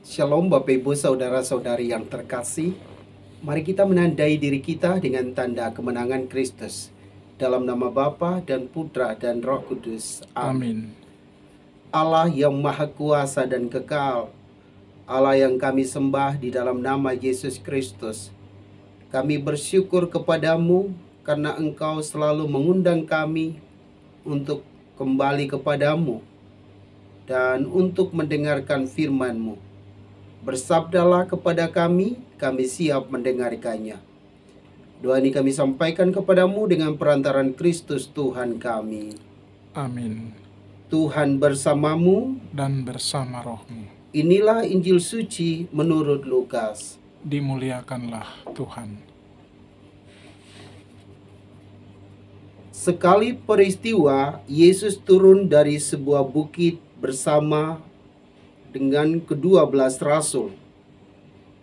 Shalom Bapak Ibu Saudara-saudari yang terkasih. Mari kita menandai diri kita dengan tanda kemenangan Kristus. Dalam nama Bapa dan Putra dan Roh Kudus. Amin. Allah yang Maha Kuasa dan Kekal, Allah yang kami sembah di dalam nama Yesus Kristus, kami bersyukur kepadamu karena Engkau selalu mengundang kami untuk kembali kepadamu dan untuk mendengarkan firman-Mu. Bersabdalah kepada kami siap mendengarkannya. Doa ini kami sampaikan kepadamu dengan perantaran Kristus Tuhan kami. Amin. Tuhan bersamamu Dan bersama rohmu. Inilah Injil suci menurut Lukas. Dimuliakanlah Tuhan. Sekali peristiwa, Yesus turun dari sebuah bukit bersama dengan ke-12 rasul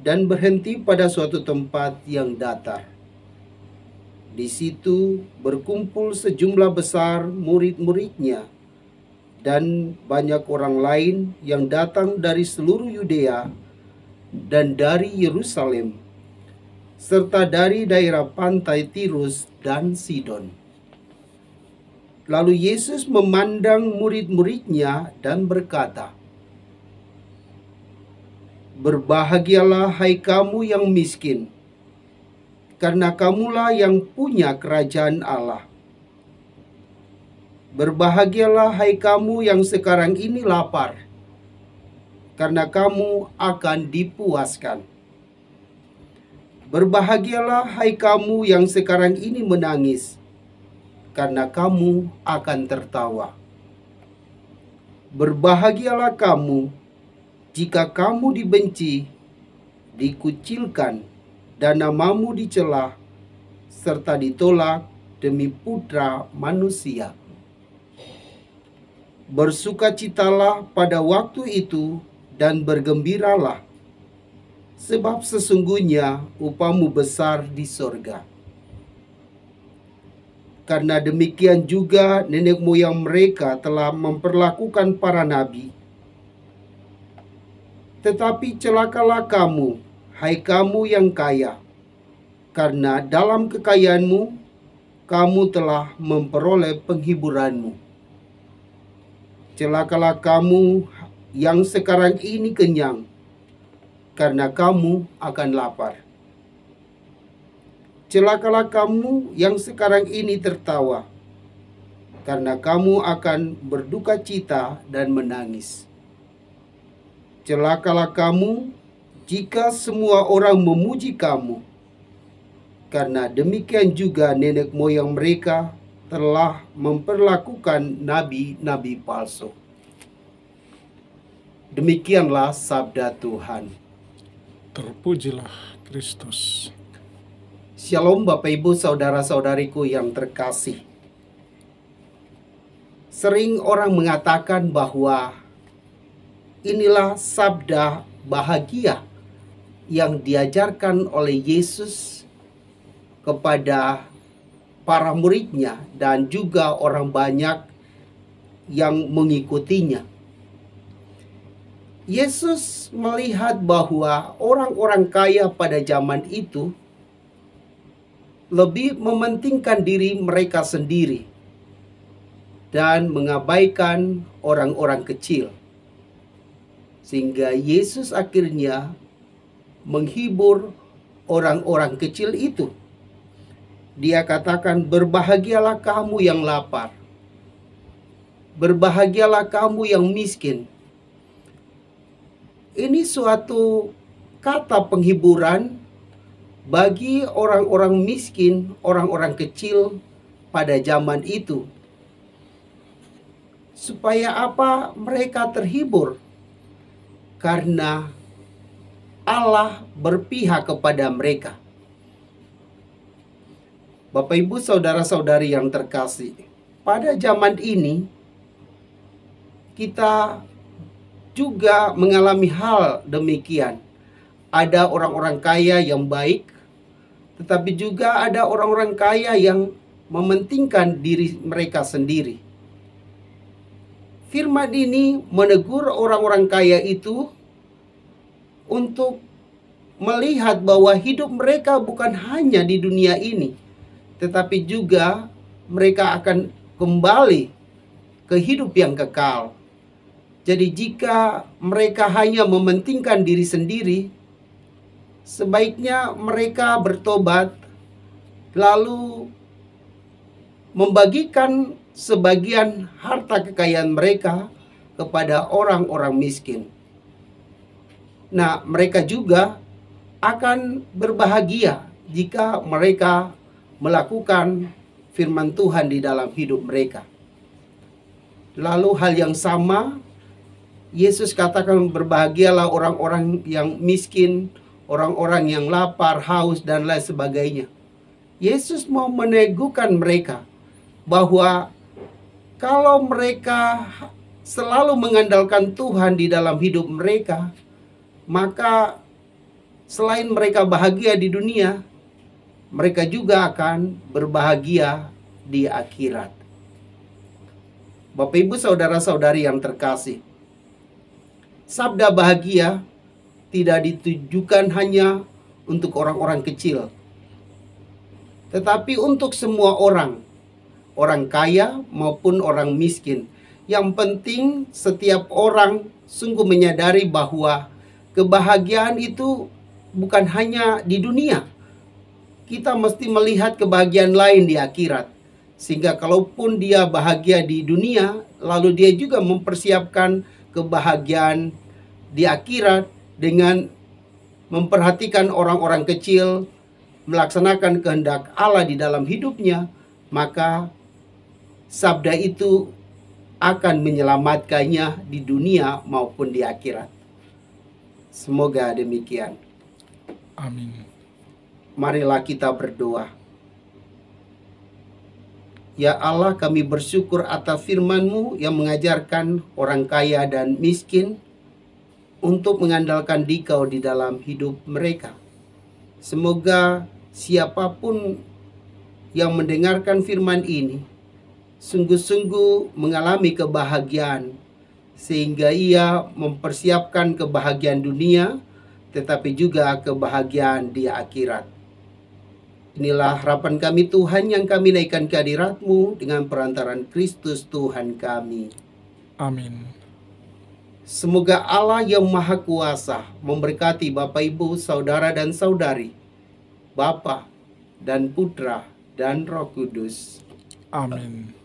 dan berhenti pada suatu tempat yang datar. Di situ berkumpul sejumlah besar murid-muridnya dan banyak orang lain yang datang dari seluruh Yudea dan dari Yerusalem serta dari daerah pantai Tirus dan Sidon. Lalu Yesus memandang murid-muridnya dan berkata, "Berbahagialah hai kamu yang miskin, karena kamulah yang punya kerajaan Allah. Berbahagialah hai kamu yang sekarang ini lapar, karena kamu akan dipuaskan. Berbahagialah hai kamu yang sekarang ini menangis, karena kamu akan tertawa. Berbahagialah kamu jika kamu dibenci, dikucilkan, dan namamu dicela, serta ditolak demi Putra Manusia. Bersukacitalah pada waktu itu dan bergembiralah, sebab sesungguhnya upamu besar di sorga. Karena demikian juga nenek moyang mereka telah memperlakukan para nabi. Tetapi celakalah kamu, hai kamu yang kaya, karena dalam kekayaanmu kamu telah memperoleh penghiburanmu. Celakalah kamu yang sekarang ini kenyang, karena kamu akan lapar. Celakalah kamu yang sekarang ini tertawa, karena kamu akan berduka cita dan menangis. Celakalah kamu jika semua orang memuji kamu, karena demikian juga nenek moyang mereka telah memperlakukan nabi-nabi palsu." Demikianlah sabda Tuhan. Terpujilah Kristus. Shalom Bapak Ibu Saudara-saudariku yang terkasih. Sering orang mengatakan bahwa inilah sabda bahagia yang diajarkan oleh Yesus kepada para muridnya dan juga orang banyak yang mengikutinya. Yesus melihat bahwa orang-orang kaya pada zaman itu lebih mementingkan diri mereka sendiri dan mengabaikan orang-orang kecil. Sehingga Yesus akhirnya menghibur orang-orang kecil itu. Dia katakan, "Berbahagialah kamu yang lapar. Berbahagialah kamu yang miskin." Ini suatu kata penghiburan bagi orang-orang miskin, orang-orang kecil pada zaman itu. Supaya apa? Mereka terhibur. Karena Allah berpihak kepada mereka. Bapak Ibu Saudara-saudari yang terkasih, pada zaman ini kita juga mengalami hal demikian. Ada orang-orang kaya yang baik, tetapi juga ada orang-orang kaya yang mementingkan diri mereka sendiri. Firman ini menegur orang-orang kaya itu untuk melihat bahwa hidup mereka bukan hanya di dunia ini, tetapi juga mereka akan kembali ke hidup yang kekal. Jadi jika mereka hanya mementingkan diri sendiri, sebaiknya mereka bertobat lalu membagikan sebagian harta kekayaan mereka kepada orang-orang miskin. Nah, mereka juga akan berbahagia jika mereka melakukan firman Tuhan di dalam hidup mereka. Lalu hal yang sama, Yesus katakan berbahagialah orang-orang yang miskin, orang-orang yang lapar, haus, dan lain sebagainya. Yesus mau meneguhkan mereka bahwa kalau mereka selalu mengandalkan Tuhan di dalam hidup mereka, maka selain mereka bahagia di dunia, mereka juga akan berbahagia di akhirat. Bapak, Ibu, saudara-saudari yang terkasih, sabda bahagia tidak ditujukan hanya untuk orang-orang kecil, tetapi untuk semua orang, orang kaya maupun orang miskin. Yang penting setiap orang sungguh menyadari bahwa kebahagiaan itu bukan hanya di dunia. Kita mesti melihat kebahagiaan lain di akhirat. Sehingga kalaupun dia bahagia di dunia, lalu dia juga mempersiapkan kebahagiaan di akhirat dengan memperhatikan orang-orang kecil, melaksanakan kehendak Allah di dalam hidupnya, maka sabda itu akan menyelamatkannya di dunia maupun di akhirat. Semoga demikian. Amin. Marilah kita berdoa. Ya Allah, kami bersyukur atas firman-Mu yang mengajarkan orang kaya dan miskin untuk mengandalkan Dikau di dalam hidup mereka. Semoga siapapun yang mendengarkan firman ini sungguh-sungguh mengalami kebahagiaan, sehingga ia mempersiapkan kebahagiaan dunia, tetapi juga kebahagiaan di akhirat. Inilah harapan kami Tuhan yang kami naikkan ke hadirat-Mu dengan perantaran Kristus Tuhan kami. Amin. Semoga Allah yang Maha Kuasa memberkati Bapak, Ibu, saudara dan saudari, Bapa dan Putra dan Roh Kudus. Amin.